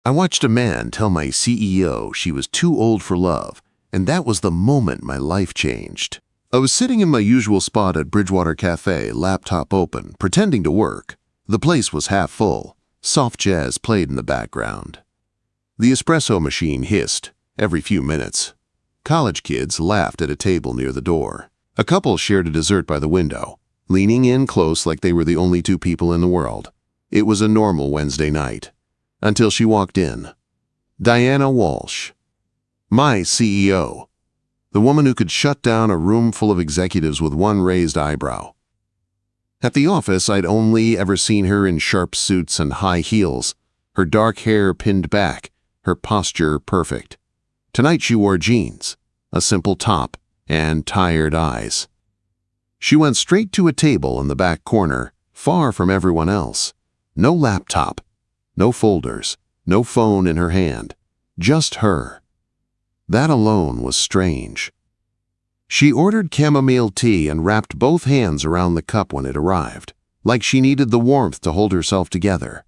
I watched a man tell my CEO she was too old for love, and that was the moment my life changed. I was sitting in my usual spot at Bridgewater Café, laptop open, pretending to work. The place was half full. Soft jazz played in the background. The espresso machine hissed every few minutes. College kids laughed at a table near the door. A couple shared a dessert by the window, leaning in close like they were the only two people in the world. It was a normal Wednesday night. Until she walked in. Diana Walsh. My CEO. The woman who could shut down a room full of executives with one raised eyebrow. At the office, I'd only ever seen her in sharp suits and high heels, her dark hair pinned back, her posture perfect. Tonight she wore jeans, a simple top, and tired eyes. She went straight to a table in the back corner, far from everyone else. No laptop, no folders, no phone in her hand, just her. That alone was strange. She ordered chamomile tea and wrapped both hands around the cup when it arrived, like she needed the warmth to hold herself together.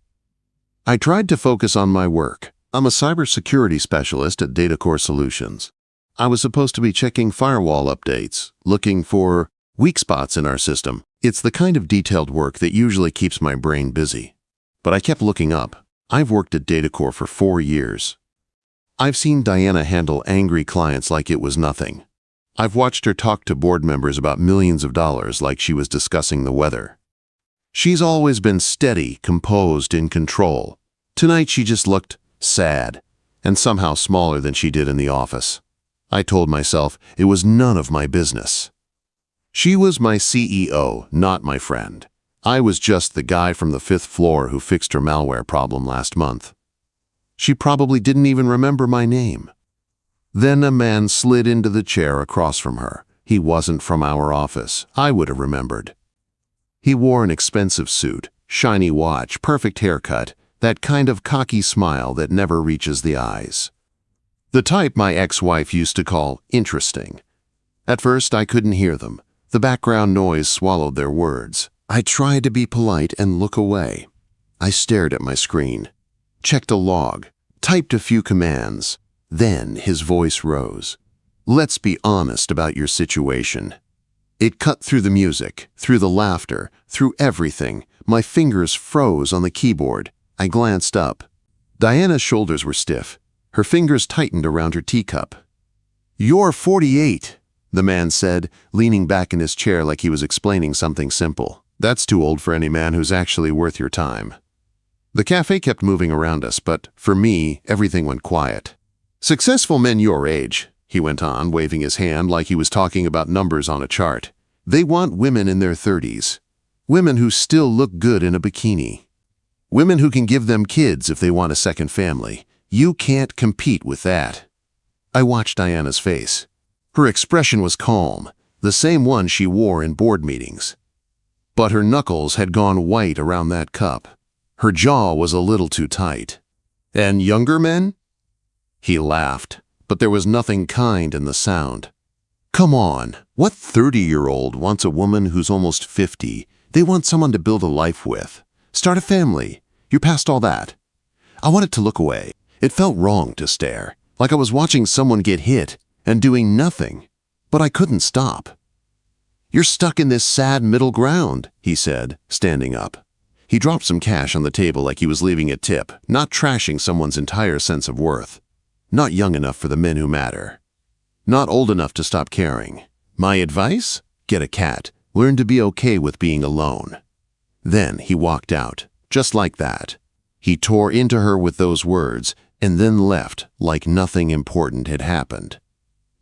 I tried to focus on my work. I'm a cybersecurity specialist at DataCore Solutions. I was supposed to be checking firewall updates, looking for weak spots in our system. It's the kind of detailed work that usually keeps my brain busy. But I kept looking up. I've worked at DataCore for 4 years. I've seen Diana handle angry clients like it was nothing. I've watched her talk to board members about millions of dollars like she was discussing the weather. She's always been steady, composed, in control. Tonight she just looked sad, and somehow smaller than she did in the office. I told myself it was none of my business. She was my CEO, not my friend. I was just the guy from the 5th floor who fixed her malware problem last month. She probably didn't even remember my name. Then a man slid into the chair across from her. He wasn't from our office. I would have remembered. He wore an expensive suit, shiny watch, perfect haircut, that kind of cocky smile that never reaches the eyes. The type my ex-wife used to call interesting. At first, I couldn't hear them. The background noise swallowed their words. I tried to be polite and look away. I stared at my screen, checked a log, typed a few commands. Then his voice rose. Let's be honest about your situation. It cut through the music, through the laughter, through everything. My fingers froze on the keyboard. I glanced up. Diana's shoulders were stiff. Her fingers tightened around her teacup. You're 48, the man said, leaning back in his chair like he was explaining something simple. That's too old for any man who's actually worth your time. The cafe kept moving around us, but for me, everything went quiet. Successful men your age, he went on, waving his hand like he was talking about numbers on a chart. They want women in their 30s. Women who still look good in a bikini. Women who can give them kids if they want a second family. You can't compete with that. I watched Diana's face. Her expression was calm, the same one she wore in board meetings. But her knuckles had gone white around that cup. Her jaw was a little too tight. And younger men? He laughed, but there was nothing kind in the sound. Come on, what 30-year-old wants a woman who's almost 50? They want someone to build a life with. Start a family. You're past all that. I wanted to look away. It felt wrong to stare, like I was watching someone get hit and doing nothing. But I couldn't stop. You're stuck in this sad middle ground, he said, standing up. He dropped some cash on the table like he was leaving a tip, not trashing someone's entire sense of worth. Not young enough for the men who matter. Not old enough to stop caring. My advice? Get a cat. Learn to be okay with being alone. Then he walked out, just like that. He tore into her with those words and then left like nothing important had happened.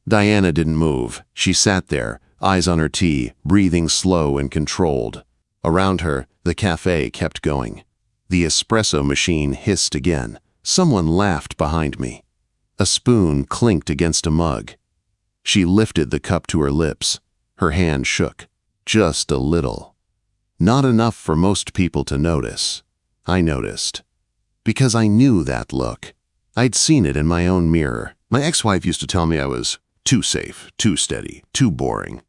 Diana didn't move. She sat there, eyes on her tea, breathing slow and controlled. Around her, the cafe kept going. The espresso machine hissed again. Someone laughed behind me. A spoon clinked against a mug. She lifted the cup to her lips. Her hand shook. Just a little. Not enough for most people to notice. I noticed. Because I knew that look. I'd seen it in my own mirror. My ex-wife used to tell me I was too safe, too steady, too boring.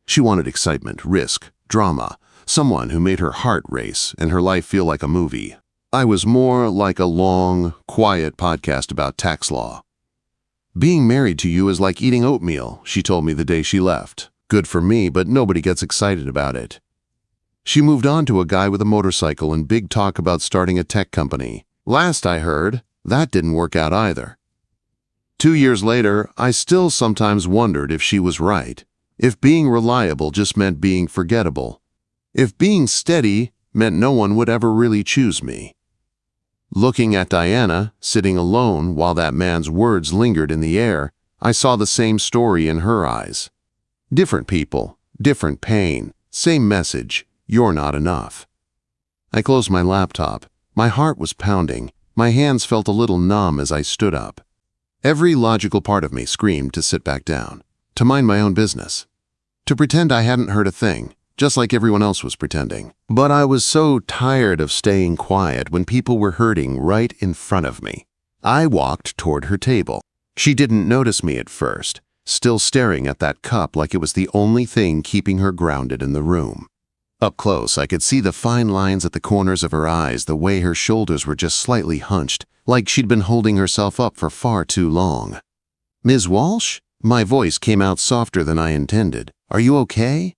She wanted excitement, risk, drama, someone who made her heart race and her life feel like a movie. I was more like a long, quiet podcast about tax law. Being married to you is like eating oatmeal, she told me the day she left. Good for me, but nobody gets excited about it. She moved on to a guy with a motorcycle and big talk about starting a tech company. Last I heard, that didn't work out either. 2 years later, I still sometimes wondered if she was right. If being reliable just meant being forgettable. If being steady meant no one would ever really choose me. Looking at Diana, sitting alone while that man's words lingered in the air, I saw the same story in her eyes. Different people, different pain, same message, you're not enough. I closed my laptop. My heart was pounding. My hands felt a little numb as I stood up. Every logical part of me screamed to sit back down, to mind my own business, to pretend I hadn't heard a thing, just like everyone else was pretending. But I was so tired of staying quiet when people were hurting right in front of me. I walked toward her table. She didn't notice me at first, still staring at that cup like it was the only thing keeping her grounded in the room. Up close, I could see the fine lines at the corners of her eyes, the way her shoulders were just slightly hunched, like she'd been holding herself up for far too long. "Ms. Walsh?" My voice came out softer than I intended. "Are you okay?"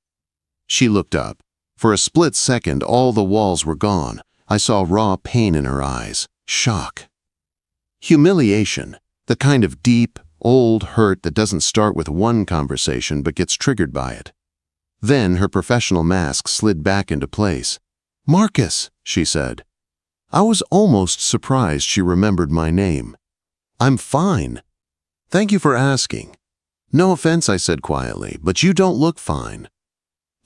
She looked up. For a split second, all the walls were gone. I saw raw pain in her eyes, shock, humiliation, the kind of deep, old hurt that doesn't start with one conversation but gets triggered by it. Then her professional mask slid back into place. "Marcus," she said. I was almost surprised she remembered my name. "I'm fine. Thank you for asking." "No offense," I said quietly, "but you don't look fine."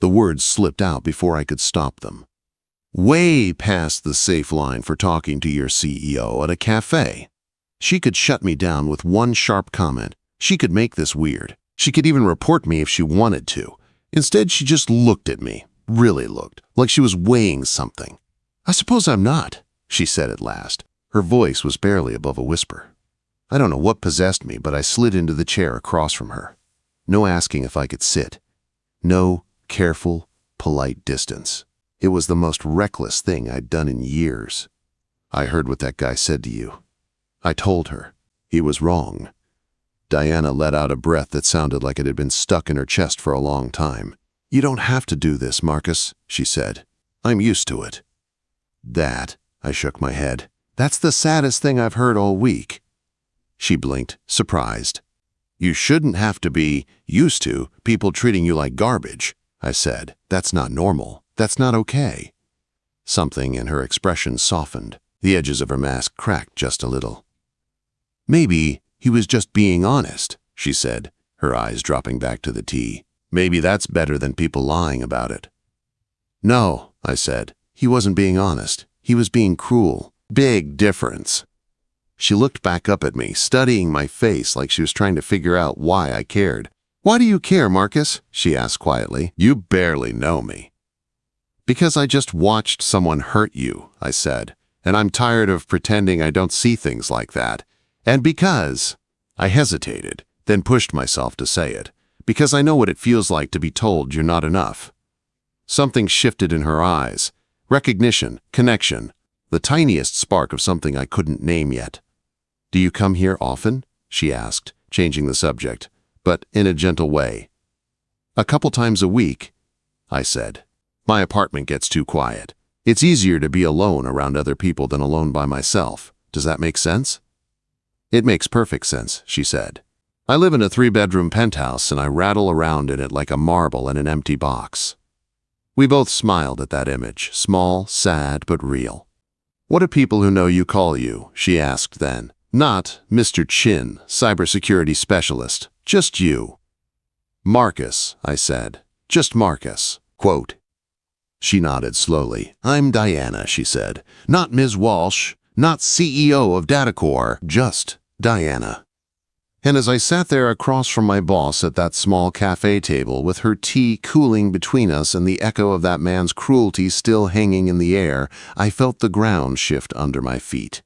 The words slipped out before I could stop them. Way past the safe line for talking to your CEO at a cafe. She could shut me down with one sharp comment. She could make this weird. She could even report me if she wanted to. Instead, she just looked at me, really looked, like she was weighing something. "I suppose I'm not," she said at last. Her voice was barely above a whisper. I don't know what possessed me, but I slid into the chair across from her. No asking if I could sit. No careful, polite distance. It was the most reckless thing I'd done in years. "I heard what that guy said to you." I told her. He was wrong. Diana let out a breath that sounded like it had been stuck in her chest for a long time. "You don't have to do this, Marcus," she said. "I'm used to it." "That," I shook my head. "That's the saddest thing I've heard all week." She blinked, surprised. "You shouldn't have to be used to people treating you like garbage," I said. "That's not normal. That's not okay." Something in her expression softened. The edges of her mask cracked just a little. "Maybe he was just being honest," she said, her eyes dropping back to the tea. "Maybe that's better than people lying about it." "No," I said. "He wasn't being honest. He was being cruel. Big difference." She looked back up at me, studying my face like she was trying to figure out why I cared. "Why do you care, Marcus?" she asked quietly. "You barely know me." "Because I just watched someone hurt you," I said, "and I'm tired of pretending I don't see things like that. And because—" I hesitated, then pushed myself to say it, "because I know what it feels like to be told you're not enough." Something shifted in her eyes. Recognition, connection, the tiniest spark of something I couldn't name yet. "Do you come here often?" she asked, changing the subject, but in a gentle way. "A couple times a week," I said. "My apartment gets too quiet. It's easier to be alone around other people than alone by myself. Does that make sense?" "It makes perfect sense," she said. "I live in a 3-bedroom penthouse and I rattle around in it like a marble in an empty box." We both smiled at that image, small, sad, but real. "What do people who know you call you?" she asked then. "Not Mr. Chin, cybersecurity specialist, just you." "Marcus," I said. "Just Marcus." Quote. She nodded slowly. "I'm Diana," she said. "Not Ms. Walsh, not CEO of DataCore, just Diana." And as I sat there across from my boss at that small cafe table with her tea cooling between us and the echo of that man's cruelty still hanging in the air, I felt the ground shift under my feet.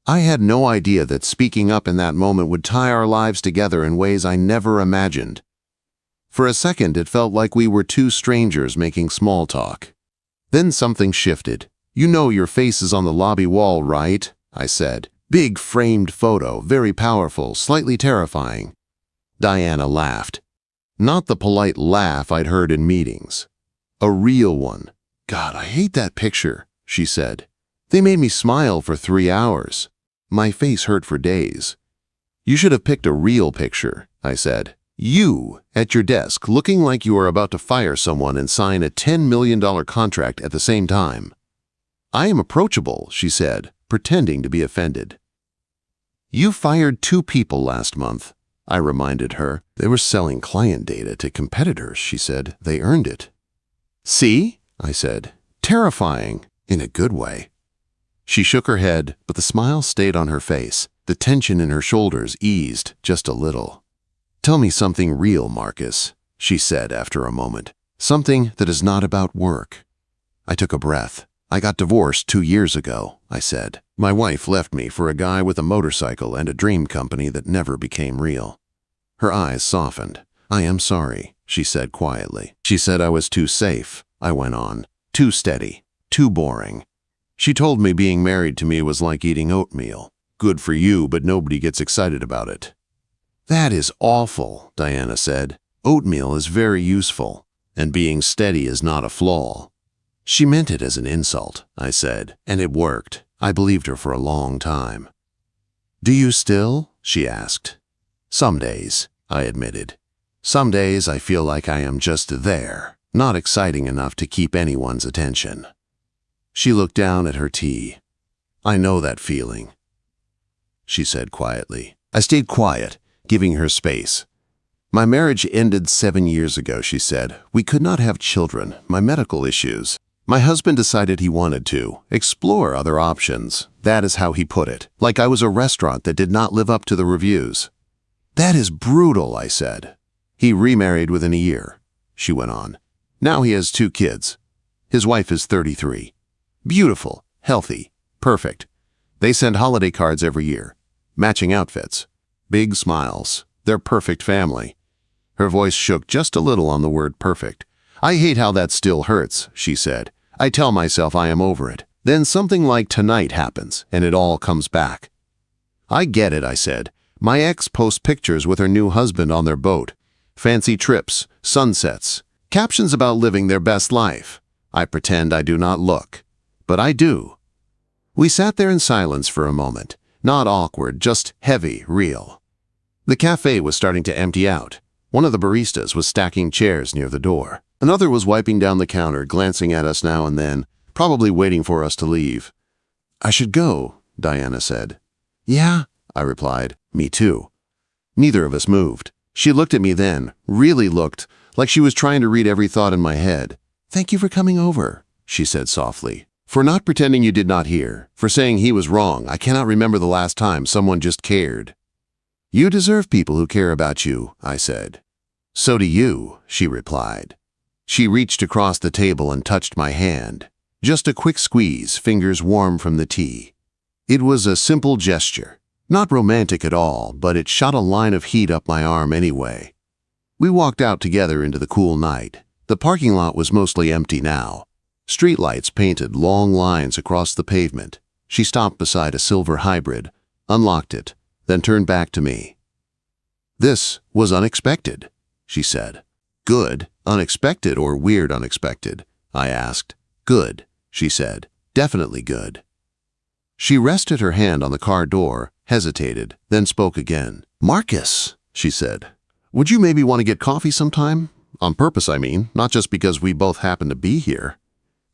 I had no idea that speaking up in that moment would tie our lives together in ways I never imagined. For a second, it felt like we were two strangers making small talk. Then something shifted. "You know your face is on the lobby wall, right?" I said. "Big framed photo, very powerful, slightly terrifying." Diana laughed. Not the polite laugh I'd heard in meetings. A real one. "God, I hate that picture," she said. "They made me smile for 3 hours. My face hurt for days." "You should have picked a real picture," I said. "You, at your desk, looking like you are about to fire someone and sign a $10 million contract at the same time." "I am approachable," she said, pretending to be offended. "You fired 2 people last month," I reminded her. "They were selling client data to competitors," she said. "They earned it." "See?" I said. "Terrifying, in a good way." She shook her head, but the smile stayed on her face. The tension in her shoulders eased just a little. "Tell me something real, Marcus," she said after a moment. "Something that is not about work." I took a breath. "I got divorced 2 years ago," I said. "My wife left me for a guy with a motorcycle and a dream company that never became real." Her eyes softened. "I am sorry," she said quietly. "She said I was too safe," I went on. "Too steady. Too boring. She told me being married to me was like eating oatmeal. Good for you, but nobody gets excited about it." "That is awful," Diana said. "Oatmeal is very useful, and being steady is not a flaw." "She meant it as an insult," I said, and it worked. I believed her for a long time. "Do you still?" she asked. "Some days," I admitted. "Some days I feel like I am just there, not exciting enough to keep anyone's attention." She looked down at her tea. "I know that feeling," she said quietly. I stayed quiet, giving her space. "My marriage ended 7 years ago," she said. "We could not have children, my medical issues. My husband decided he wanted to explore other options. That is how he put it, like I was a restaurant that did not live up to the reviews." "That is brutal," I said. "He remarried within a year," she went on. "Now he has 2 kids. His wife is 33. Beautiful, healthy, perfect. They send holiday cards every year. Matching outfits. Big smiles. They're perfect family." Her voice shook just a little on the word perfect. "I hate how that still hurts," she said. "I tell myself I am over it. Then something like tonight happens, and it all comes back." "I get it," I said. "My ex posts pictures with her new husband on their boat. Fancy trips, sunsets, captions about living their best life. I pretend I do not look. But I do." We sat there in silence for a moment. Not awkward, just heavy, real. The cafe was starting to empty out. One of the baristas was stacking chairs near the door. Another was wiping down the counter, glancing at us now and then, probably waiting for us to leave. "I should go," Diana said. "Yeah," I replied. "Me too." Neither of us moved. She looked at me then, really looked, like she was trying to read every thought in my head. "Thank you for coming over," she said softly. "For not pretending you did not hear, for saying he was wrong. I cannot remember the last time someone just cared." "You deserve people who care about you," I said. "So do you," she replied. She reached across the table and touched my hand. Just a quick squeeze, fingers warm from the tea. It was a simple gesture. Not romantic at all, but it shot a line of heat up my arm anyway. We walked out together into the cool night. The parking lot was mostly empty now. Streetlights painted long lines across the pavement. She stopped beside a silver hybrid, unlocked it, then turned back to me. "This was unexpected," she said. "Good, unexpected, or weird unexpected?" I asked. "Good," she said. "Definitely good." She rested her hand on the car door, hesitated, then spoke again. "Marcus," she said, "would you maybe want to get coffee sometime? On purpose, I mean, not just because we both happen to be here."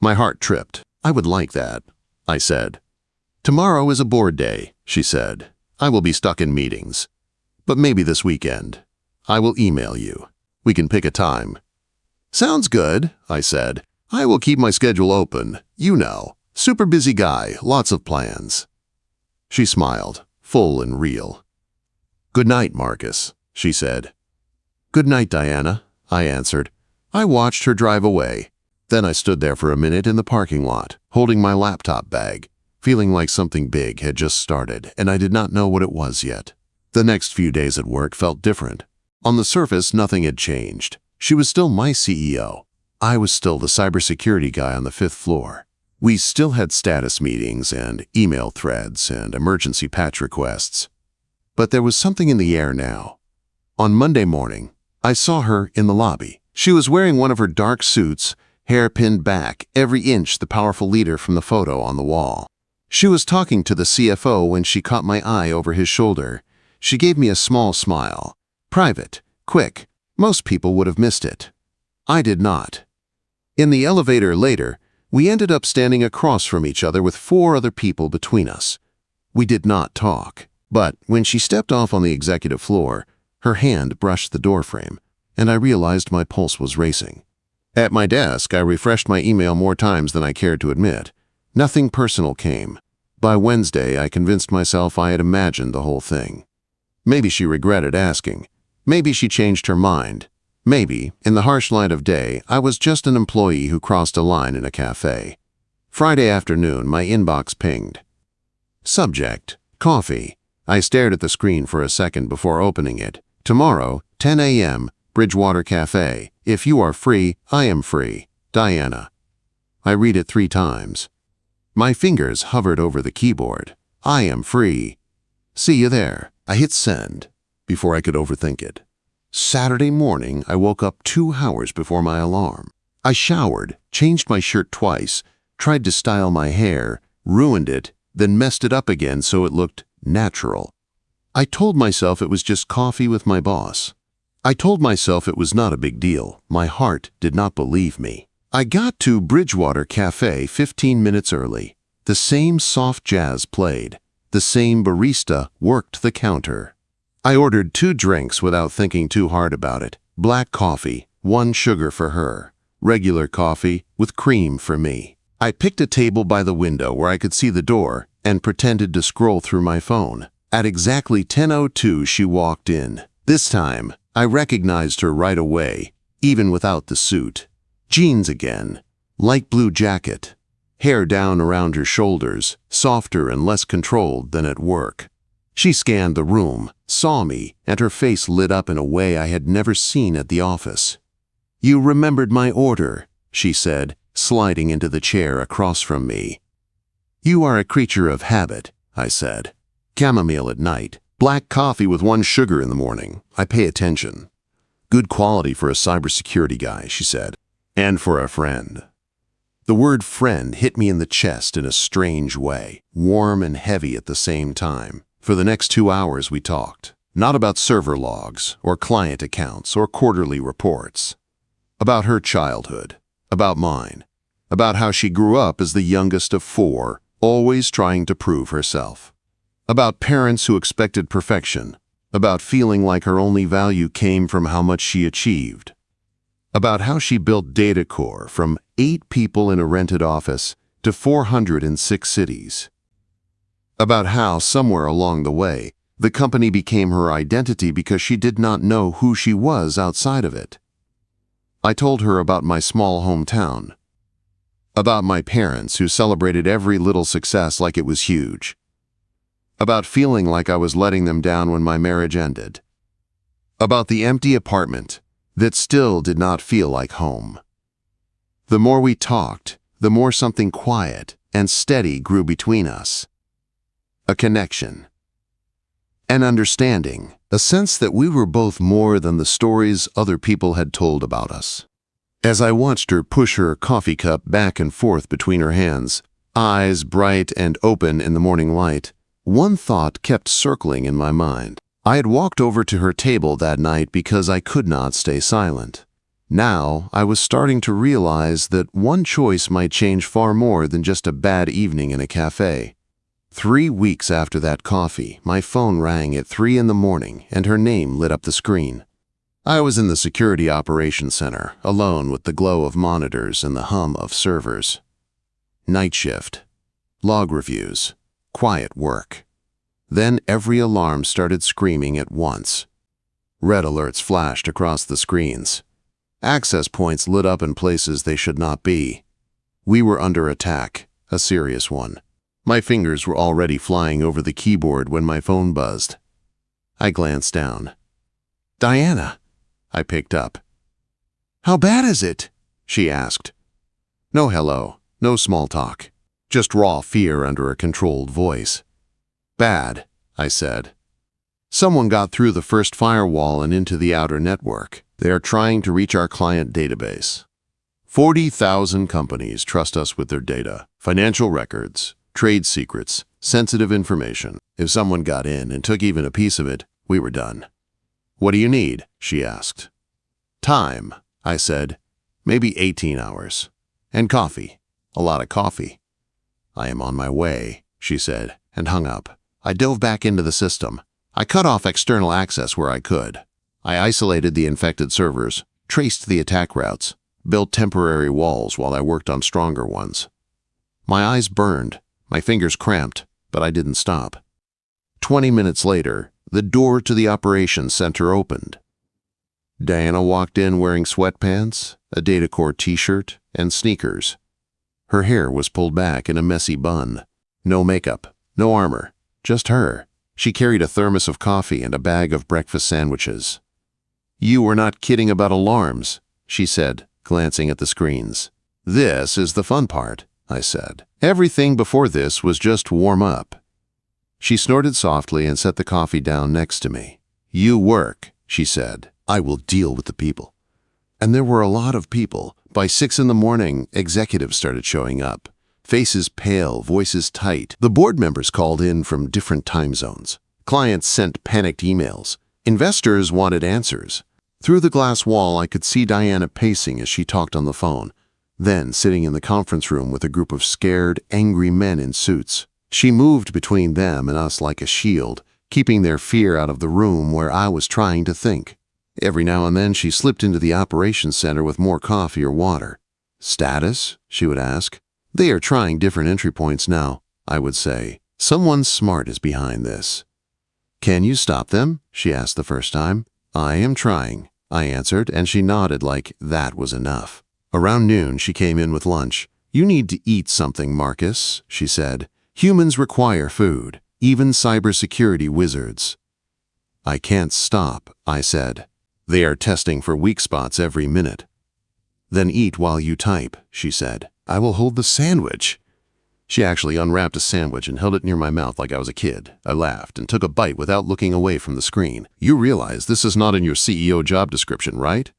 My heart tripped. "I would like that," I said. "Tomorrow is a board day," she said. "I will be stuck in meetings. But maybe this weekend. I will email you. We can pick a time." "Sounds good," I said. "I will keep my schedule open. You know, super busy guy, lots of plans." She smiled, full and real. "Good night, Marcus," she said. "Good night, Diana," I answered. I watched her drive away. Then I stood there for a minute in the parking lot, holding my laptop bag, feeling like something big had just started, and I did not know what it was yet. The next few days at work felt different. On the surface, nothing had changed. She was still my CEO. I was still the cybersecurity guy on the 5th floor. We still had status meetings and email threads and emergency patch requests. But there was something in the air now. On Monday morning, I saw her in the lobby. She was wearing one of her dark suits, hair pinned back, every inch the powerful leader from the photo on the wall. She was talking to the CFO when she caught my eye over his shoulder. She gave me a small smile. Private, quick. Most people would have missed it. I did not. In the elevator later, we ended up standing across from each other with 4 other people between us. We did not talk, but when she stepped off on the executive floor, her hand brushed the doorframe, and I realized my pulse was racing. At my desk, I refreshed my email more times than I cared to admit. Nothing personal came. By Wednesday, I convinced myself I had imagined the whole thing. Maybe she regretted asking. Maybe she changed her mind. Maybe, in the harsh light of day, I was just an employee who crossed a line in a cafe. Friday afternoon, my inbox pinged. Subject: coffee. I stared at the screen for a second before opening it. Tomorrow, 10 a.m., Bridgewater Café. If you are free, I am free. Diana. I read it 3 times. My fingers hovered over the keyboard. I am free. See you there. I hit send before I could overthink it. Saturday morning, I woke up 2 hours before my alarm. I showered, changed my shirt twice, tried to style my hair, ruined it, then messed it up again so it looked natural. I told myself it was just coffee with my boss. I told myself it was not a big deal. My heart did not believe me. I got to Bridgewater Café 15 minutes early. The same soft jazz played. The same barista worked the counter. I ordered 2 drinks without thinking too hard about it. Black coffee, 1 sugar for her. Regular coffee with cream for me. I picked a table by the window where I could see the door and pretended to scroll through my phone. At exactly 10:02, she walked in. This time, I recognized her right away, even without the suit. Jeans again, light blue jacket, hair down around her shoulders, softer and less controlled than at work. She scanned the room, saw me, and her face lit up in a way I had never seen at the office. "You remembered my order," she said, sliding into the chair across from me. "You are a creature of habit," I said. "Chamomile at night. Black coffee with 1 sugar in the morning. I pay attention." "Good quality for a cybersecurity guy," she said. "And for a friend." The word friend hit me in the chest in a strange way, warm and heavy at the same time. For the next 2 hours we talked, not about server logs or client accounts or quarterly reports. About her childhood, about mine, about how she grew up as the youngest of 4, always trying to prove herself. About parents who expected perfection, about feeling like her only value came from how much she achieved. About how she built DataCore from 8 people in a rented office to 400 in 6 cities. About how, somewhere along the way, the company became her identity because she did not know who she was outside of it. I told her about my small hometown. About my parents who celebrated every little success like it was huge. About feeling like I was letting them down when my marriage ended. About the empty apartment that still did not feel like home. The more we talked, the more something quiet and steady grew between us. A connection. An understanding. A sense that we were both more than the stories other people had told about us. As I watched her push her coffee cup back and forth between her hands, eyes bright and open in the morning light, one thought kept circling in my mind. I had walked over to her table that night because I could not stay silent. Now, I was starting to realize that one choice might change far more than just a bad evening in a cafe. 3 weeks after that coffee, my phone rang at 3 in the morning and her name lit up the screen. I was in the security operations center, alone with the glow of monitors and the hum of servers. Night shift. Log reviews. Quiet work. Then every alarm started screaming at once. Red alerts flashed across the screens. Access points lit up in places they should not be. We were under attack, a serious one. My fingers were already flying over the keyboard when my phone buzzed. I glanced down. "Diana," I picked up. "How bad is it?" she asked. No hello, no small talk. just raw fear under a controlled voice. "Bad," I said. "Someone got through the first firewall and into the outer network. They are trying to reach our client database. 40,000 companies trust us with their data, financial records, trade secrets, sensitive information. If someone got in and took even a piece of it, we were done." "What do you need?" she asked. "Time," I said. "Maybe 18 hours. And coffee. A lot of coffee." "I am on my way," she said, and hung up. I dove back into the system. I cut off external access where I could. I isolated the infected servers, traced the attack routes, built temporary walls while I worked on stronger ones. My eyes burned, my fingers cramped, but I didn't stop. 20 minutes later, the door to the operations center opened. Diana walked in wearing sweatpants, a Datacore t-shirt, and sneakers. Her hair was pulled back in a messy bun. No makeup, no armor, just her. She carried a thermos of coffee and a bag of breakfast sandwiches. "You were not kidding about alarms," she said, glancing at the screens. "This is the fun part," I said. "Everything before this was just warm up." She snorted softly and set the coffee down next to me. "You work," she said. "I will deal with the people." And there were a lot of people. By 6 in the morning, executives started showing up. Faces pale, voices tight. The board members called in from different time zones. Clients sent panicked emails. Investors wanted answers. Through the glass wall, I could see Diana pacing as she talked on the phone, then sitting in the conference room with a group of scared, angry men in suits. She moved between them and us like a shield, keeping their fear out of the room where I was trying to think. Every now and then she slipped into the operations center with more coffee or water. "Status?" she would ask. "They are trying different entry points now," I would say. "Someone smart is behind this." "Can you stop them?" she asked the first time. "I am trying," I answered, and she nodded like that was enough. Around noon, she came in with lunch. "You need to eat something, Marcus," she said. "Humans require food, even cybersecurity wizards." "I can't stop," I said. "They are testing for weak spots every minute." "Then eat while you type," she said. "I will hold the sandwich." She actually unwrapped a sandwich and held it near my mouth like I was a kid. I laughed and took a bite without looking away from the screen. "You realize this is not in your CEO job description, right?"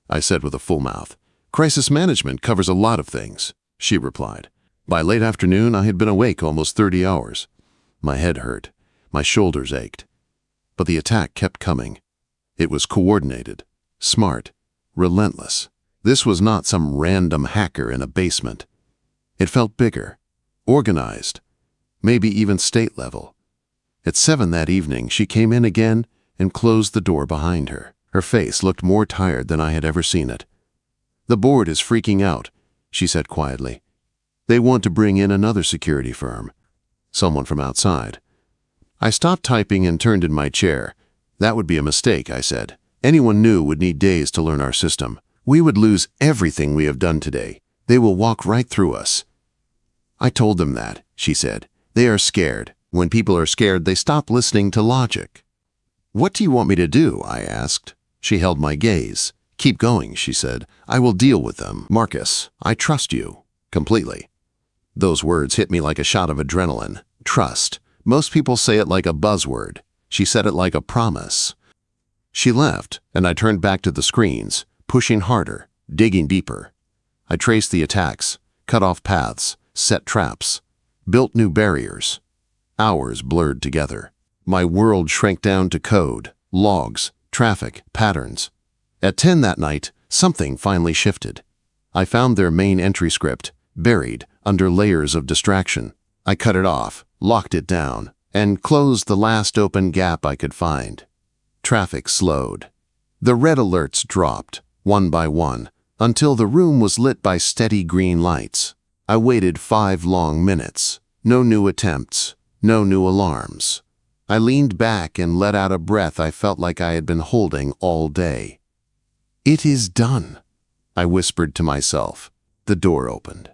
I said with a full mouth. "Crisis management covers a lot of things," she replied. By late afternoon, I had been awake almost 30 hours. My head hurt. My shoulders ached. But the attack kept coming. It was coordinated, smart, relentless. This was not some random hacker in a basement. It felt bigger, organized, maybe even state level. At 7 that evening, she came in again and closed the door behind her. Her face looked more tired than I had ever seen it. "The board is freaking out," she said quietly. "They want to bring in another security firm. Someone from outside." I stopped typing and turned in my chair. "That would be a mistake," I said. "Anyone new would need days to learn our system. We would lose everything we have done today. They will walk right through us." "I told them that," she said. "They are scared. When people are scared, they stop listening to logic." "What do you want me to do?" I asked. She held my gaze. "Keep going," she said. "I will deal with them. Marcus, I trust you. Completely." Those words hit me like a shot of adrenaline. Trust. Most people say it like a buzzword. She said it like a promise. She left, and I turned back to the screens, pushing harder, digging deeper. I traced the attacks, cut off paths, set traps, built new barriers. Hours blurred together. My world shrank down to code, logs, traffic, patterns. At 10 that night, something finally shifted. I found their main entry script, buried under layers of distraction. I cut it off, locked it down, and closed the last open gap I could find. Traffic slowed. The red alerts dropped, one by one, until the room was lit by steady green lights. I waited 5 long minutes. No new attempts, no new alarms. I leaned back and let out a breath I felt like I had been holding all day. "It is done," I whispered to myself. The door opened.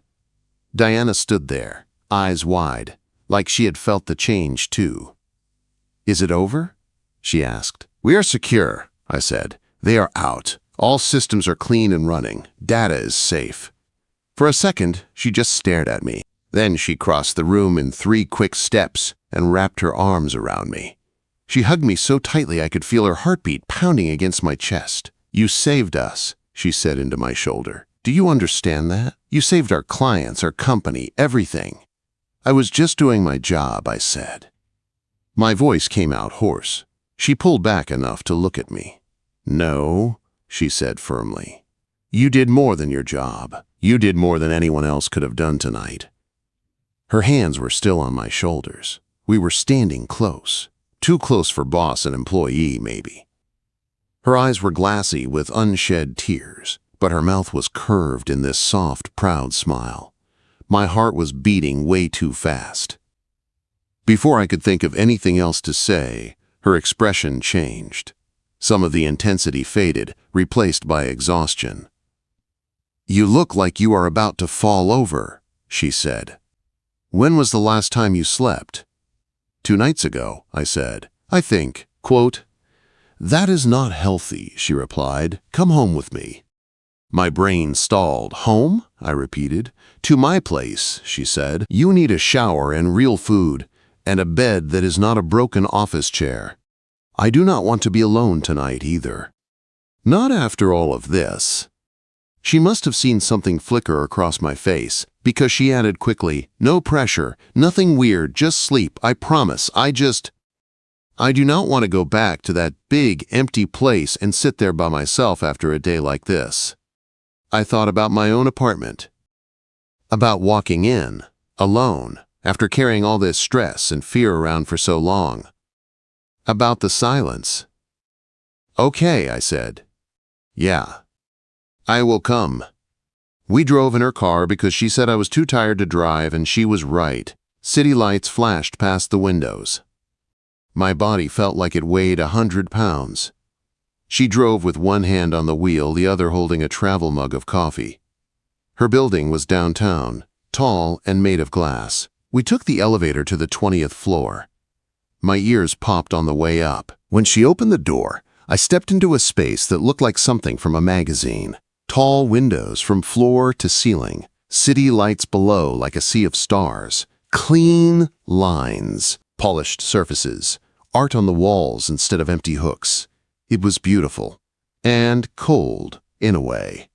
Diana stood there, eyes wide, like she had felt the change too. "Is it over?" she asked. "We are secure," I said. "They are out. All systems are clean and running. Data is safe." For a second, she just stared at me. Then she crossed the room in 3 quick steps and wrapped her arms around me. She hugged me so tightly I could feel her heartbeat pounding against my chest. "You saved us," she said into my shoulder. "Do you understand that? You saved our clients, our company, everything." "I was just doing my job," I said. My voice came out hoarse. She pulled back enough to look at me. "No," she said firmly. "You did more than your job. You did more than anyone else could have done tonight." Her hands were still on my shoulders. We were standing close. Too close for boss and employee, maybe. Her eyes were glassy with unshed tears, but her mouth was curved in this soft, proud smile. My heart was beating way too fast. Before I could think of anything else to say, her expression changed. Some of the intensity faded, replaced by exhaustion. "You look like you are about to fall over," she said. "When was the last time you slept?" "2 nights ago," I said. "I think, quote, that is not healthy," she replied. "Come home with me." My brain stalled. "Home?" I repeated. "To my place," she said. "You need a shower and real food, and a bed that is not a broken office chair. I do not want to be alone tonight either." Not after all of this. She must have seen something flicker across my face, because she added quickly, "No pressure, nothing weird, just sleep, I promise, I do not want to go back to that big, empty place and sit there by myself after a day like this." I thought about my own apartment. About walking in, alone, after carrying all this stress and fear around for so long. About the silence. "Okay," I said. "Yeah. I will come." We drove in her car because she said I was too tired to drive, and she was right. City lights flashed past the windows. My body felt like it weighed 100 pounds. She drove with one hand on the wheel, the other holding a travel mug of coffee. Her building was downtown, tall and made of glass. We took the elevator to the 20th floor. My ears popped on the way up. When she opened the door, I stepped into a space that looked like something from a magazine. Tall windows from floor to ceiling, city lights below like a sea of stars, clean lines, polished surfaces, art on the walls instead of empty hooks. It was beautiful and cold in a way.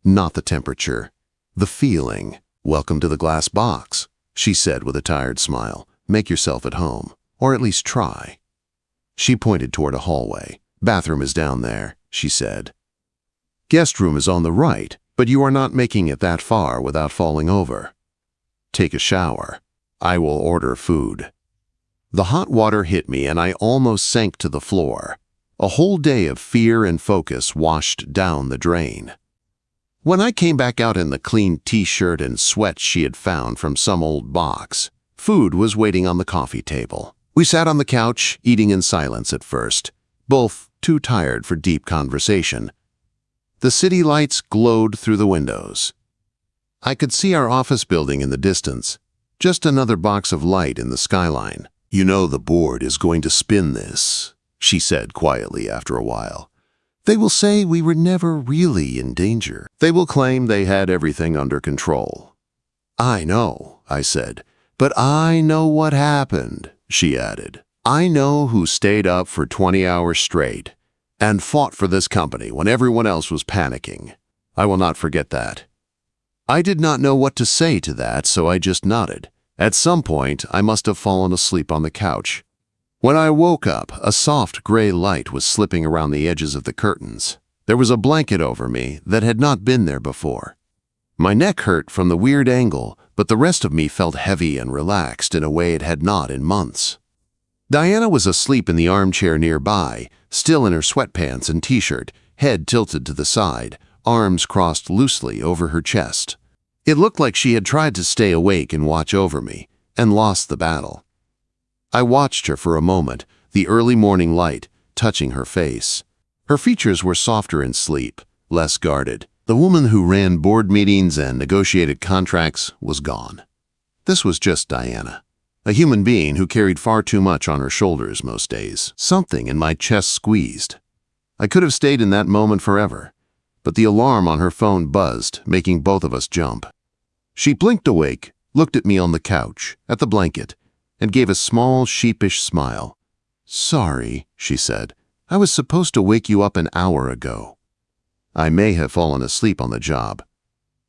Not the temperature, the feeling. "Welcome to the glass box," she said with a tired smile. "Make yourself at home, or at least try." She pointed toward a hallway. "Bathroom is down there," she said. "Guest room is on the right, but you are not making it that far without falling over. Take a shower. I will order food." The hot water hit me and I almost sank to the floor. A whole day of fear and focus washed down the drain. When I came back out in the clean t-shirt and sweats she had found from some old box, food was waiting on the coffee table. We sat on the couch, eating in silence at first, both too tired for deep conversation. The city lights glowed through the windows. I could see our office building in the distance, just another box of light in the skyline. "You know the board is going to spin this," she said quietly after a while. "They will say we were never really in danger. They will claim they had everything under control." "I know," I said, "but I know what happened," she added. "I know who stayed up for 20 hours straight and fought for this company when everyone else was panicking. I will not forget that." I did not know what to say to that, so I just nodded. At some point, I must have fallen asleep on the couch. When I woke up, a soft gray light was slipping around the edges of the curtains. There was a blanket over me that had not been there before. My neck hurt from the weird angle, but the rest of me felt heavy and relaxed in a way it had not in months. Diana was asleep in the armchair nearby, still in her sweatpants and t-shirt, head tilted to the side, arms crossed loosely over her chest. It looked like she had tried to stay awake and watch over me, and lost the battle. I watched her for a moment, the early morning light touching her face. Her features were softer in sleep, less guarded. The woman who ran board meetings and negotiated contracts was gone. This was just Diana, a human being who carried far too much on her shoulders most days. Something in my chest squeezed. I could have stayed in that moment forever, but the alarm on her phone buzzed, making both of us jump. She blinked awake, looked at me on the couch, at the blanket, and gave a small, sheepish smile. "Sorry," she said. "I was supposed to wake you up an hour ago." I may have fallen asleep on the job.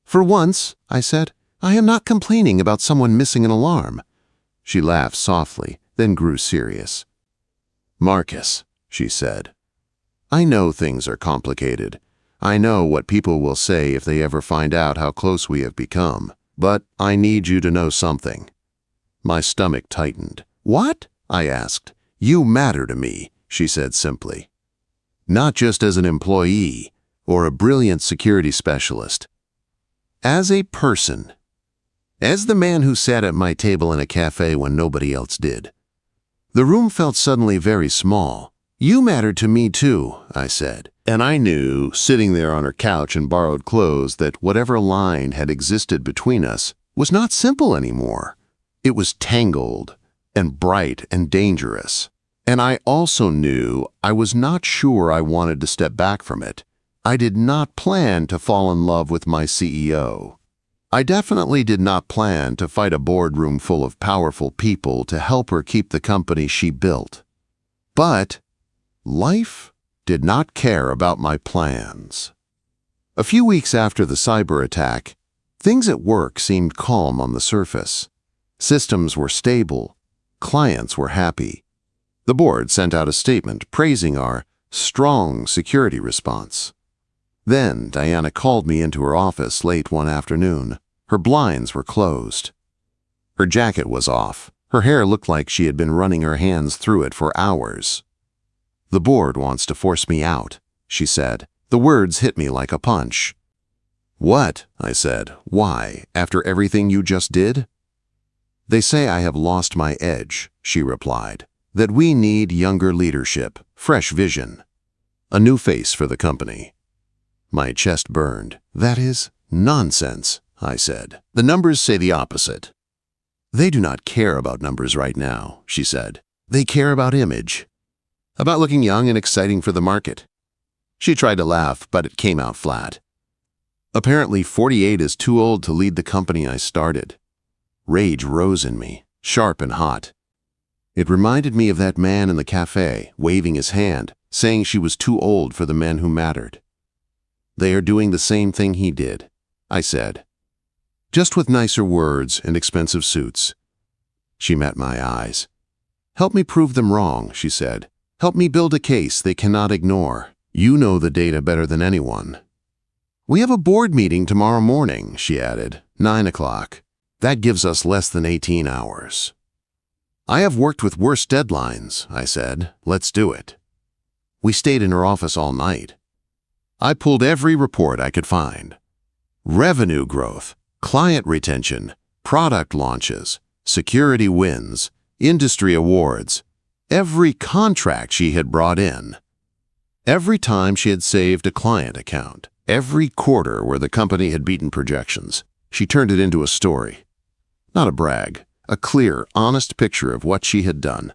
"For once," I said, "I am not complaining about someone missing an alarm." She laughed softly, then grew serious. "Marcus," she said, "I know things are complicated. I know what people will say if they ever find out how close we have become. But I need you to know something." My stomach tightened. "What?" I asked. "You matter to me," she said simply. "Not just as an employee or a brilliant security specialist. As a person. As the man who sat at my table in a cafe when nobody else did." The room felt suddenly very small. "You matter to me too," I said. And I knew, sitting there on her couch in borrowed clothes, that whatever line had existed between us was not simple anymore. It was tangled and bright and dangerous. And I also knew I was not sure I wanted to step back from it. I did not plan to fall in love with my CEO. I definitely did not plan to fight a boardroom full of powerful people to help her keep the company she built. But life did not care about my plans. A few weeks after the cyber attack, things at work seemed calm on the surface. Systems were stable. Clients were happy. The board sent out a statement praising our strong security response. Then Diana called me into her office late one afternoon. Her blinds were closed. Her jacket was off. Her hair looked like she had been running her hands through it for hours. "The board wants to force me out," she said. The words hit me like a punch. "What?" I said. "Why, after everything you just did?" "They say I have lost my edge," she replied. "That we need younger leadership, fresh vision, a new face for the company." My chest burned. "That is nonsense," I said. "The numbers say the opposite." "They do not care about numbers right now," she said. "They care about image. About looking young and exciting for the market." She tried to laugh, but it came out flat. "Apparently 48 is too old to lead the company I started." Rage rose in me, sharp and hot. It reminded me of that man in the cafe, waving his hand, saying she was too old for the men who mattered. "They are doing the same thing he did," I said. "Just with nicer words and expensive suits." She met my eyes. "Help me prove them wrong," she said. "Help me build a case they cannot ignore. You know the data better than anyone." "We have a board meeting tomorrow morning," she added, 9 o'clock. "That gives us less than 18 hours." "I have worked with worse deadlines," I said. "Let's do it." We stayed in her office all night. I pulled every report I could find. Revenue growth, client retention, product launches, security wins, industry awards, every contract she had brought in. Every time she had saved a client account, every quarter where the company had beaten projections, she turned it into a story. Not a brag, a clear, honest picture of what she had done.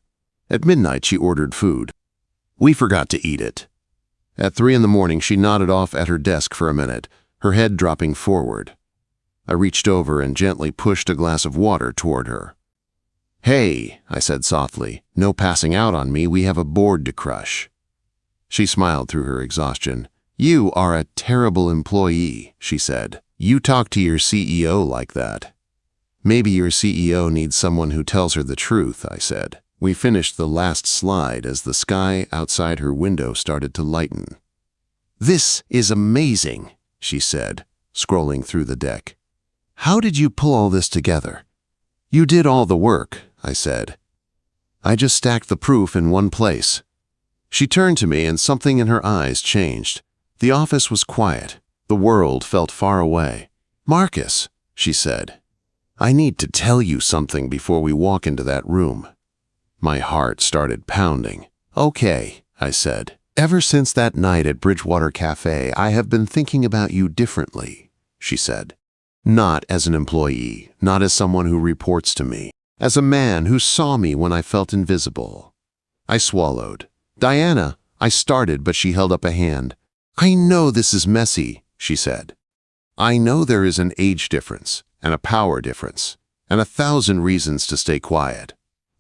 At midnight, she ordered food. We forgot to eat it. At 3 in the morning, she nodded off at her desk for a minute, her head dropping forward. I reached over and gently pushed a glass of water toward her. "Hey," I said softly, "no passing out on me, we have a board to crush." She smiled through her exhaustion. "You are a terrible employee," she said. "You talk to your CEO like that." "Maybe your CEO needs someone who tells her the truth," I said. We finished the last slide as the sky outside her window started to lighten. "This is amazing," she said, scrolling through the deck. "How did you pull all this together?" "You did all the work," I said. "I just stacked the proof in one place." She turned to me and something in her eyes changed. The office was quiet. The world felt far away. "Marcus," she said, "I need to tell you something before we walk into that room." My heart started pounding. "Okay," I said. "Ever since that night at Bridgewater Café, I have been thinking about you differently," she said. "Not as an employee, not as someone who reports to me, as a man who saw me when I felt invisible." I swallowed. "Diana," I started, but she held up a hand. "I know this is messy," she said. "I know there is an age difference and a power difference, and 1,000 reasons to stay quiet.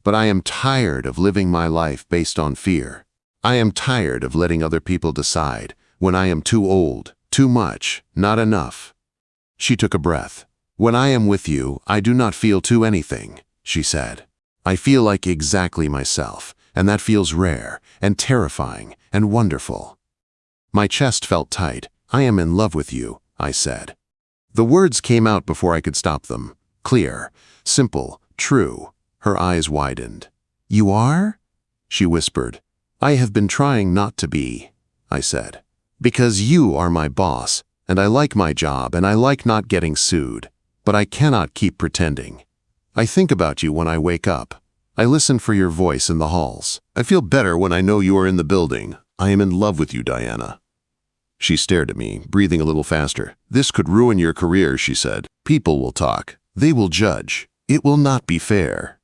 But I am tired of living my life based on fear. I am tired of letting other people decide when I am too old, too much, not enough. She took a breath. When I am with you, I do not feel too anything, she said. I feel like exactly myself, and that feels rare and terrifying and wonderful. My chest felt tight. I am in love with you, I said. The words came out before I could stop them. Clear, simple, true. Her eyes widened. You are? She whispered. I have been trying not to be, I said. Because you are my boss, and I like my job, and I like not getting sued. But I cannot keep pretending. I think about you when I wake up. I listen for your voice in the halls. I feel better when I know you are in the building. I am in love with you, Diana. She stared at me, breathing a little faster. This could ruin your career, she said. People will talk. They will judge. It will not be fair.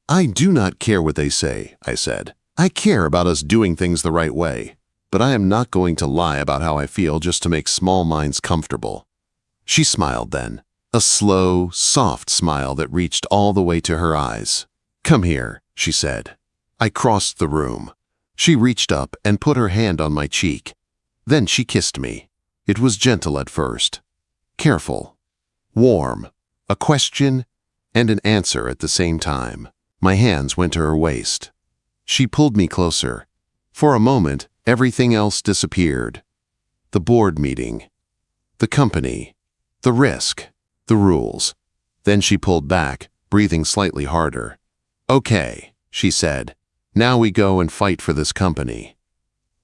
I do not care what they say, I said. I care about us doing things the right way. But I am not going to lie about how I feel just to make small minds comfortable. She smiled then. A slow, soft smile that reached all the way to her eyes. Come here, she said. I crossed the room. She reached up and put her hand on my cheek. Then she kissed me. It was gentle at first. Careful. Warm. A question and an answer at the same time. My hands went to her waist. She pulled me closer. For a moment, everything else disappeared. The board meeting. The company. The risk. The rules. Then she pulled back, breathing slightly harder. Okay, she said. Now we go and fight for this company.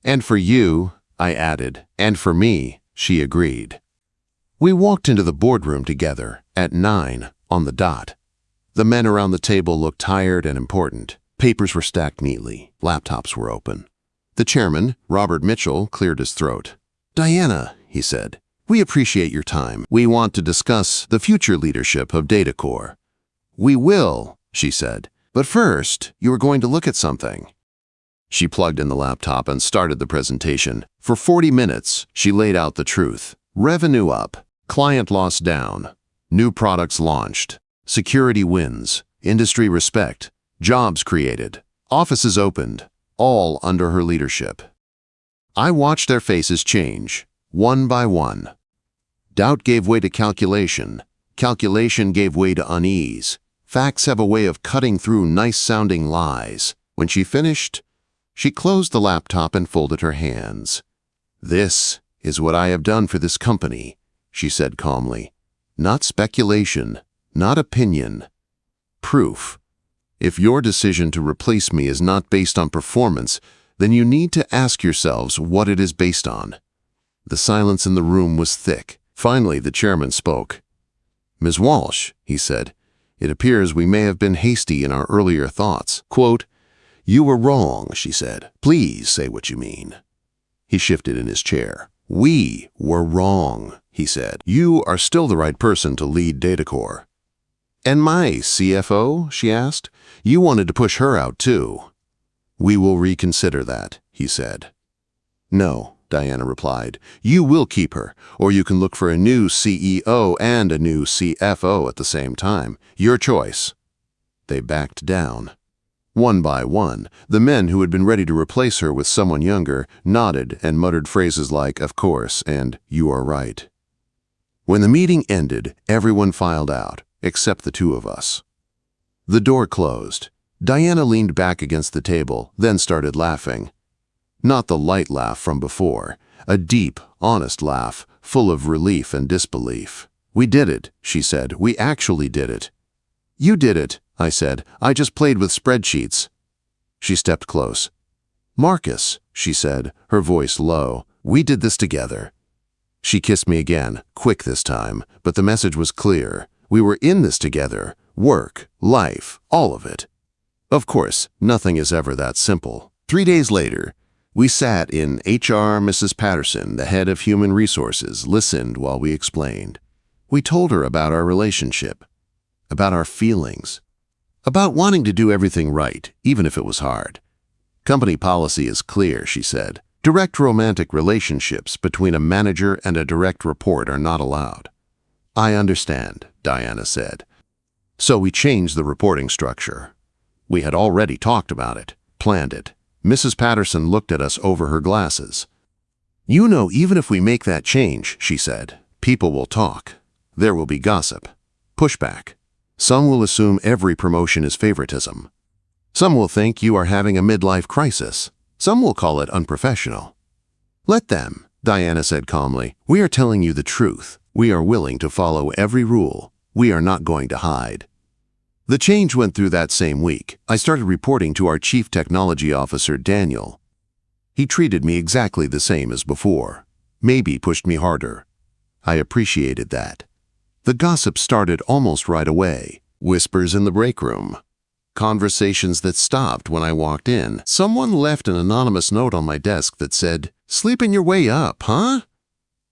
And for you, I added. And for me, she agreed. We walked into the boardroom together at 9 on the dot. The men around the table looked tired and important. Papers were stacked neatly. Laptops were open. The chairman, Robert Mitchell, cleared his throat. Diana, he said, we appreciate your time. We want to discuss the future leadership of DataCore. We will, she said. But first, you are going to look at something. She plugged in the laptop and started the presentation. For 40 minutes, she laid out the truth. Revenue up, client loss down, new products launched, security wins, industry respect, jobs created, offices opened, all under her leadership. I watched their faces change, one by one. Doubt gave way to calculation. Calculation gave way to unease. Facts have a way of cutting through nice-sounding lies. When she finished, she closed the laptop and folded her hands. This is what I have done for this company, she said calmly. Not speculation, not opinion. Proof. If your decision to replace me is not based on performance, then you need to ask yourselves what it is based on. The silence in the room was thick. Finally, the chairman spoke. Ms. Walsh, he said, it appears we may have been hasty in our earlier thoughts. Quote, you were wrong, she said. Please say what you mean. He shifted in his chair. We were wrong, he said. You are still the right person to lead DataCore. And my CFO, she asked. You wanted to push her out too. We will reconsider that, he said. No, Diana replied. You will keep her, or you can look for a new CEO and a new CFO at the same time. Your choice. They backed down. One by one, the men who had been ready to replace her with someone younger nodded and muttered phrases like, of course, and you are right. When the meeting ended, everyone filed out, except the two of us. The door closed. Diana leaned back against the table, then started laughing. Not the light laugh from before, a deep, honest laugh, full of relief and disbelief. We did it, she said. We actually did it. You did it, I said. I just played with spreadsheets. She stepped close. Marcus, she said, her voice low. We did this together. She kissed me again, quick this time, but the message was clear. We were in this together. Work, life, all of it. Of course, nothing is ever that simple. 3 days later, we sat in HR. Mrs. Patterson, the head of human resources, listened while we explained. We told her about our relationship, about our feelings, about wanting to do everything right, even if it was hard. Company policy is clear, she said. Direct romantic relationships between a manager and a direct report are not allowed. I understand, Diana said. So we changed the reporting structure. We had already talked about it, planned it. Mrs. Patterson looked at us over her glasses. "You know, even if we make that change," she said, "people will talk. There will be gossip, pushback. Some will assume every promotion is favoritism. Some will think you are having a midlife crisis. Some will call it unprofessional." "Let them," Diana said calmly. "We are telling you the truth. We are willing to follow every rule. We are not going to hide." The change went through that same week. I started reporting to our Chief Technology Officer, Daniel. He treated me exactly the same as before, maybe pushed me harder. I appreciated that. The gossip started almost right away. Whispers in the break room. Conversations that stopped when I walked in. Someone left an anonymous note on my desk that said, "Sleeping your way up, huh?"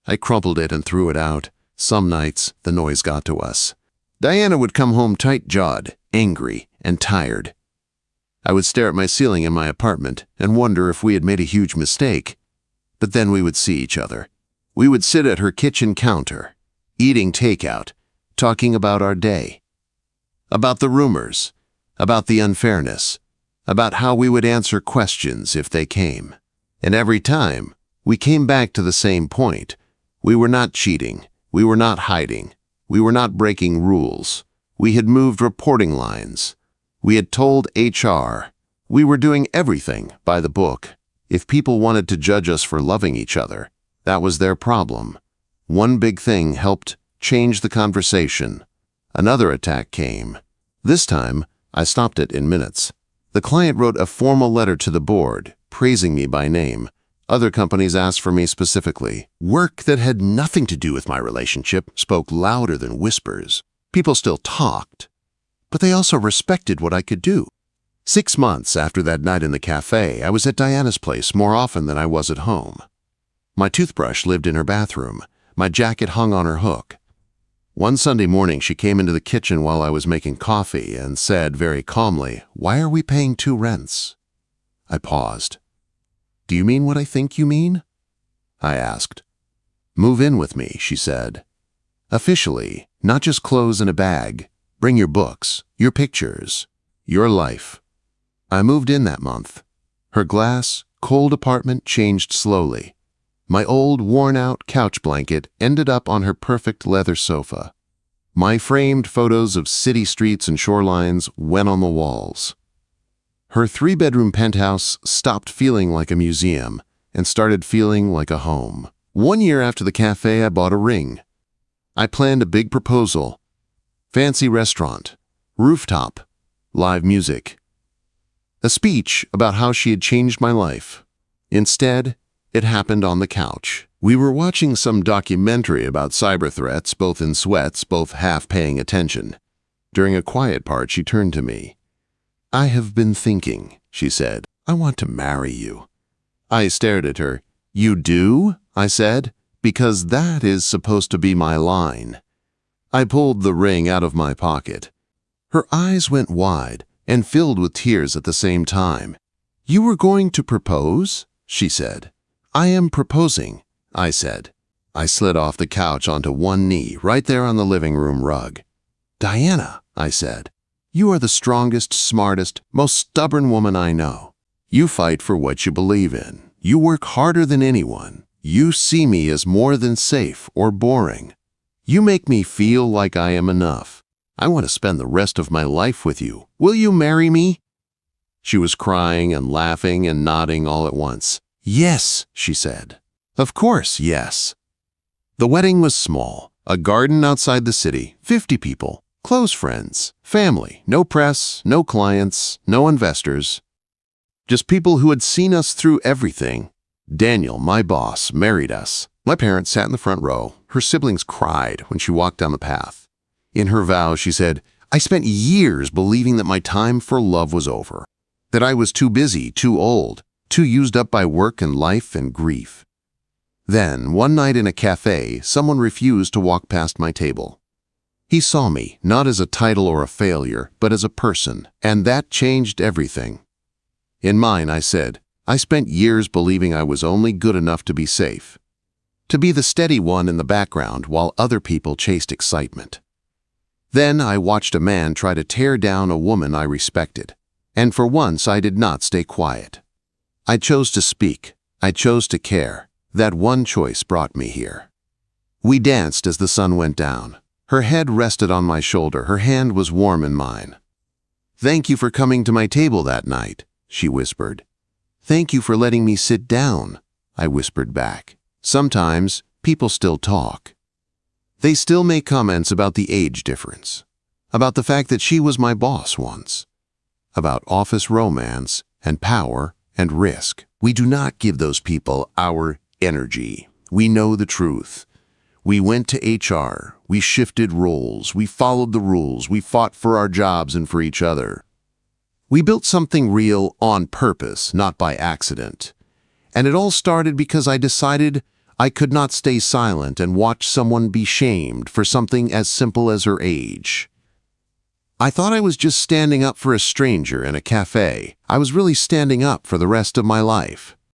I crumpled it and threw it out. Some nights, the noise got to us. Diana would come home tight-jawed, angry, and tired. I would stare at my ceiling in my apartment and wonder if we had made a huge mistake. But then we would see each other. We would sit at her kitchen counter, eating takeout, talking about our day, about the rumors, about the unfairness, about how we would answer questions if they came. And every time, we came back to the same point. We were not cheating. We were not hiding. We were not breaking rules. We had moved reporting lines. We had told HR. We were doing everything by the book. If people wanted to judge us for loving each other, that was their problem. One big thing helped change the conversation. Another attack came. This time, I stopped it in minutes. The client wrote a formal letter to the board, praising me by name. Other companies asked for me specifically. Work that had nothing to do with my relationship spoke louder than whispers. People still talked, but they also respected what I could do. 6 months after that night in the cafe, I was at Diana's place more often than I was at home. My toothbrush lived in her bathroom. My jacket hung on her hook. One Sunday morning, she came into the kitchen while I was making coffee and said very calmly, "Why are we paying 2 rents?" I paused. "Do you mean what I think you mean?" I asked. "Move in with me," she said. "Officially, not just clothes in a bag. Bring your books, your pictures, your life." I moved in that month. Her glass, cold apartment changed slowly. My old, worn-out couch blanket ended up on her perfect leather sofa. My framed photos of city streets and shorelines went on the walls. Her 3-bedroom penthouse stopped feeling like a museum and started feeling like a home. 1 year after the cafe, I bought a ring. I planned a big proposal. Fancy restaurant, rooftop, live music. A speech about how she had changed my life. Instead, it happened on the couch. We were watching some documentary about cyber threats, both in sweats, both half paying attention. During a quiet part, she turned to me. "I have been thinking," she said. "I want to marry you." I stared at her. "You do?" I said, "because that is supposed to be my line." I pulled the ring out of my pocket. Her eyes went wide and filled with tears at the same time. "You were going to propose?" she said. "I am proposing," I said. I slid off the couch onto one knee right there on the living room rug. "Diana," I said, "you are the strongest, smartest, most stubborn woman I know. You fight for what you believe in. You work harder than anyone. You see me as more than safe or boring. You make me feel like I am enough. I want to spend the rest of my life with you. Will you marry me?" She was crying and laughing and nodding all at once. "Yes," she said. "Of course, yes." The wedding was small, a garden outside the city, 50 people, close friends, family, no press, no clients, no investors. Just people who had seen us through everything. Daniel, my boss, married us. My parents sat in the front row. Her siblings cried when she walked down the path. In her vows, she said, "I spent years believing that my time for love was over, that I was too busy, too old, too used up by work and life and grief." Then, one night in a cafe, someone refused to walk past my table. He saw me, not as a title or a failure, but as a person, and that changed everything. In mine, I said, "I spent years believing I was only good enough to be safe, to be the steady one in the background while other people chased excitement." Then I watched a man try to tear down a woman I respected. And for once, I did not stay quiet. I chose to speak. I chose to care. That one choice brought me here. We danced as the sun went down. Her head rested on my shoulder. Her hand was warm in mine. "Thank you for coming to my table that night," she whispered. "Thank you for letting me sit down," I whispered back. Sometimes people still talk. They still make comments about the age difference, about the fact that she was my boss once, about office romance and power and risk. We do not give those people our energy. We know the truth. We went to HR. We shifted roles. We followed the rules. We fought for our jobs and for each other. We built something real on purpose, not by accident. And it all started because I decided I could not stay silent and watch someone be shamed for something as simple as her age. I thought I was just standing up for a stranger in a cafe. I was really standing up for the rest of my life.